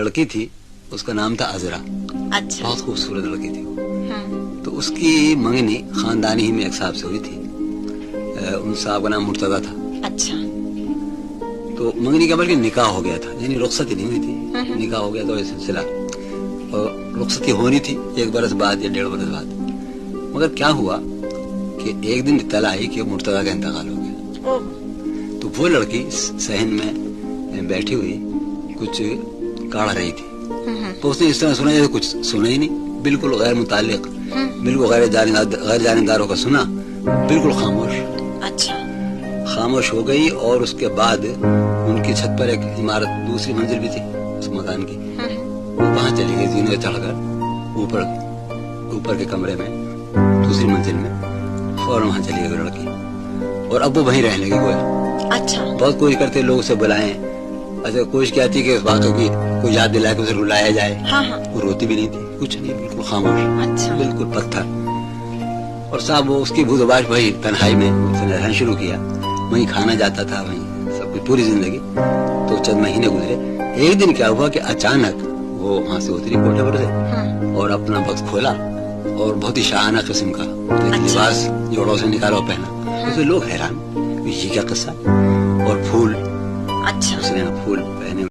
लड़की थी, उसका नाम था अजरा। अच्छा। बहुत खूबसूरत लड़की थी वो। तो उसकी मंगनी खानदानी ही में एक साहब से हुई थी। उन साहब का नाम मुर्तजा था। अच्छा। तो मंगनी का बल्कि निकाह हो गया था, यानी रुखसती नहीं हुई थी, निकाह हो गया था ये सिलसिला। और रुखसती होनी थी 1 बरस बाद या 1.5 बरस बाद। मगर क्या हुआ कि एक दिन इत्तला आई कि मुर्तजा का इंतकाल हो गया। तो वो लड़की सहन में बैठी हुई कुछ काढ़ रही थी। तो उसने इस तरह सुना जैसे कुछ सुना ही नहीं, बिल्कुल गैर मुताल्लिक, बिल्कुल गैर जानेदारों का सुना, बिल्कुल खामोश। अच्छा। खामोश हो गई। और उसके बाद उनकी छत पर एक इमारत, दूसरी मंजिल भी थी उस मकान की, वो वहां चली गई जीने चढ़कर ऊपर के कमरे में, दूसरी मंजिल में फौरन वहां चली गई लड़की। और अब वो वहीं रहने लगी। कोई अच्छा। बहुत कोशिश करते लोग उसे बुलाएं, अच्छा कोशिश क्या थी कि उस बातों की कोई याद दिलाए कि उसे रुलाया जाए। हाँ हाँ। वो रोती भी नहीं थी, कुछ नहीं, बिल्कुल खामोश। अच्छा। बिल्कुल पत्थर। और साहब वो उसकी भूतबाश वही तन्हाई में उसने रहना शुरू किया, वहीं खाना जाता था, वहीं सब कुछ पूरी जिंदगी। तो चंद महीने गुजरे। एक दिन क्या हुआ कि अचानक वो वहां से उतरी कोठे पर से और अपना बक्स खोला और बहुत ही शाहाना किस्म का लिबास जोड़ों से निकाला और पहना। उससे लोग हैरान, ये क्या किस्सा। और फूल, अच्छा, उसने फूल पहने